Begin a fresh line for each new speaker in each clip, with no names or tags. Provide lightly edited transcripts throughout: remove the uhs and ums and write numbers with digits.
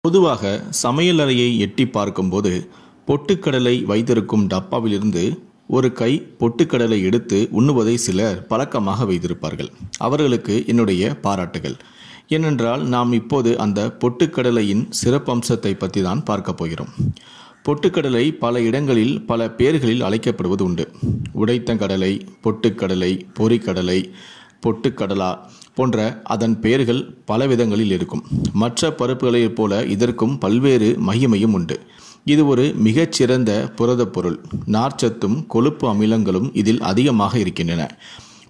பொதுவாக சமையலறையை எட்டி பார்க்கும்போது பொட்டுக்கடலை வைத்திருக்கும் டப்பாவிலிருந்து ஒரு கை பொட்டுக்கடலை எடுத்து உண்ணுவதை சிலர் பழக்கமாக வைத்திருப்பார்கள். அவர்களுக்கு என்னுடைய பாராட்டுகள். ஏனென்றால் நாம் இப்போது அந்த பொட்டுக்கடலையின் சிறப்பம்சத்தை பற்றி தான் பார்க்க போகிறோம். பொட்டுக்கடலை பல இடங்களில் பல பெயர்களில் அழைக்கப்படுவது உண்டு. உடைத்தங்கடலை, பொட்டுக்கடலை, பொரிக்கடலை, பொட்டுக்கடலா போன்ற அதன் பெயர்கள் பல விதங்களில் இருக்கும். மற்ற பருப்புகளைப் போல இதற்கும் பல்வேறு மகிமையும் உண்டு. இது ஒரு மிகச்சிறந்த புரதப் பொருள். நார்ச்சத்தும் கொழுப்பு அமிலங்களும் இதில் அதிகமாக இருக்கின்றன.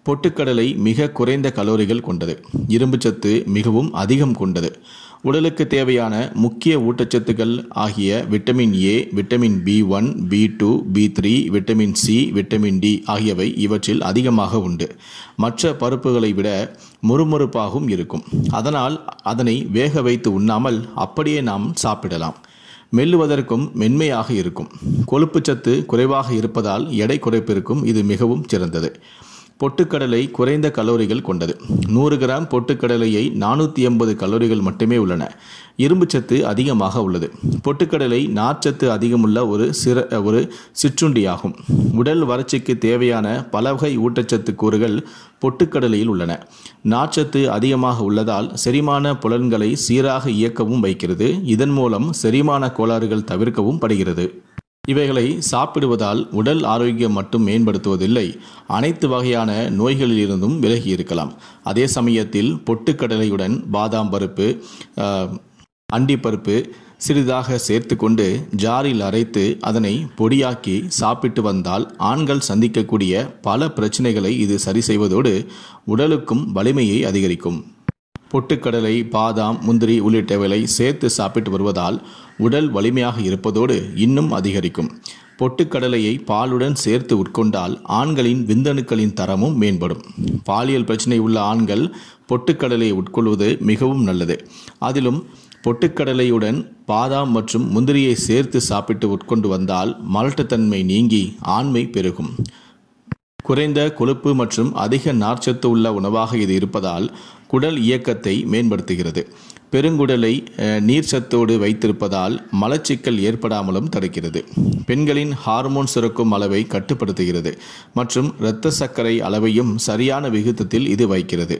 பொட்டுக்கடலை மிக குறைந்த கலோரிகள் கொண்டது. இரும்புச்சத்து மிகவும் அதிகம் கொண்டது. உடலுக்கு தேவையான முக்கிய ஊட்டச்சத்துக்கள் ஆகிய vitamin A, vitamin B1, B2, B3, vitamin C, vitamin D ஆகியவை இவற்றில் அதிகமாக உண்டு. மற்ற பருப்புகளை விட முறுமுறுப்பாகவும் இருக்கும். அதனால் அதனை வேக வைத்து உண்ணாமல் அப்படியே நாம் சாப்பிடலாம். மெல்லுவதற்கும் மென்மையாக இருக்கும். கொழுப்புச்சத்து குறைவாக இருப்பதால் எடை குறைப்பிற்கும் இது மிகவும் சிறந்தது. பொட்டுக்கடலை குறைந்த கலோரிகள் கொண்டது. 100 கிராம் பொட்டுக்கடலையை 480 கலோரிகள் மட்டுமே உள்ளன. இரும்புச்சத்து அதிகமாக உள்ளது. பொட்டுக்கடலை நார்ச்சத்து அதிகமுள்ள ஒரு சிற்றுண்டியாகும். உடல் வளர்ச்சிக்கு தேவையான பல வகை ஊட்டச்சத்து கூறுகள் பொட்டுக்கடலையில் உள்ளன. நார்ச்சத்து அதிகமாக உள்ளதால் செரிமான புலன்களை சீராக இயக்கவும் வைக்கிறது. இதன் மூலம் செரிமான கோளாறுகள் தவிர்க்கவும் படுகிறது. இவைகளை சாப்பிடுவதால் உடல் ஆரோக்கியம் மட்டும் மேம்படுத்துவதில்லை, அனைத்து வகையான நோய்களிலிருந்தும் விலகி இருக்கலாம். அதே சமயத்தில் பொட்டுக்கடலையுடன் பாதாம் பருப்பு, அண்டிப்பருப்பு சிறிதாக சேர்த்து கொண்டு ஜாரில் அரைத்து அதனை பொடியாக்கி சாப்பிட்டு வந்தால் ஆண்கள் சந்திக்கக்கூடிய பல பிரச்சனைகளை இது சரி செய்வதோடு உடலுக்கும் வலிமையை அதிகரிக்கும். பொட்டுக்கடலை, பாதாம், முந்திரி உள்ளிட்டவைகளை சேர்த்து சாப்பிட்டு வருவதால் உடல் வலிமையாக இருப்பதோடு இன்னும் அதிகரிக்கும். பொட்டுக்கடலையை பாலுடன் சேர்த்து உட்கொண்டால் ஆண்களின் விந்தணுக்களின் தரமும் மேம்படும். பாலியல் பிரச்சனை உள்ள ஆண்கள் பொட்டுக்கடலையை உட்கொள்வது மிகவும் நல்லது. அதிலும் பொட்டுக்கடலையுடன் பாதாம் மற்றும் முந்திரியை சேர்த்து சாப்பிட்டு உட்கொண்டு வந்தால் மலட்டுத்தன்மை நீங்கி ஆண்மை பெருகும். குறைந்த கொழுப்பு மற்றும் அதிக நார்ச்சத்து உள்ள உணவாக இது இருப்பதால் குடல் இயக்கத்தை மேம்படுத்துகிறது. பெருங்குடலை நீர்ச்சத்தோடு வைத்திருப்பதால் மலச்சிக்கல் ஏற்படாமலும் தடுக்கிறது. பெண்களின் ஹார்மோன் சுரக்கும் அளவை கட்டுப்படுத்துகிறது மற்றும் இரத்த சர்க்கரை அளவையும் சரியான விகிதத்தில் இது வைக்கிறது.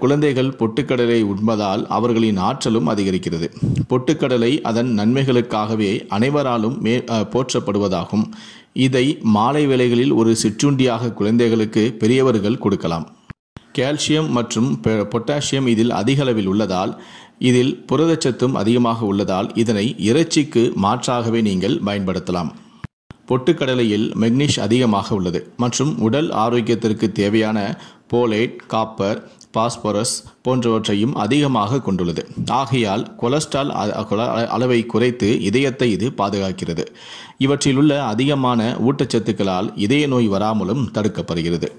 குழந்தைகள் பொட்டுக்கடலை உண்பதால் அவர்களின் ஆற்றலும் அதிகரிக்கிறது. பொட்டுக்கடலை அதன் நன்மைகளுக்காகவே அனைவராலும் போற்றப்படுவதாகும். இதை மாலை வேளைகளில் ஒரு சிற்றுண்டியாக குழந்தைகளுக்கு பெரியவர்கள் கொடுக்கலாம். கால்சியம் மற்றும் பொட்டாசியம் இதில் அதிக அளவில் உள்ளதால் இதில் புரதச்சத்தும் அதிகமாக உள்ளதால் இதனை இறைச்சிக்கு மாற்றாகவே நீங்கள் பயன்படுத்தலாம். பொட்டுக்கடலையில் மெக்னீஷ் அதிகமாக உள்ளது மற்றும் உடல் ஆரோக்கியத்திற்கு தேவையான போலேட், காப்பர், பாஸ்பரஸ் போன்றவற்றையும் அதிகமாக கொண்டுள்ளது. ஆகையால் கொலஸ்ட்ரால் அளவை குறைத்து இதயத்தை இது பாதுகாக்கிறது. இவற்றில் உள்ள அதிகமான ஊட்டச்சத்துக்களால் இதய நோய் வராமலும் தடுக்கப்படுகிறது.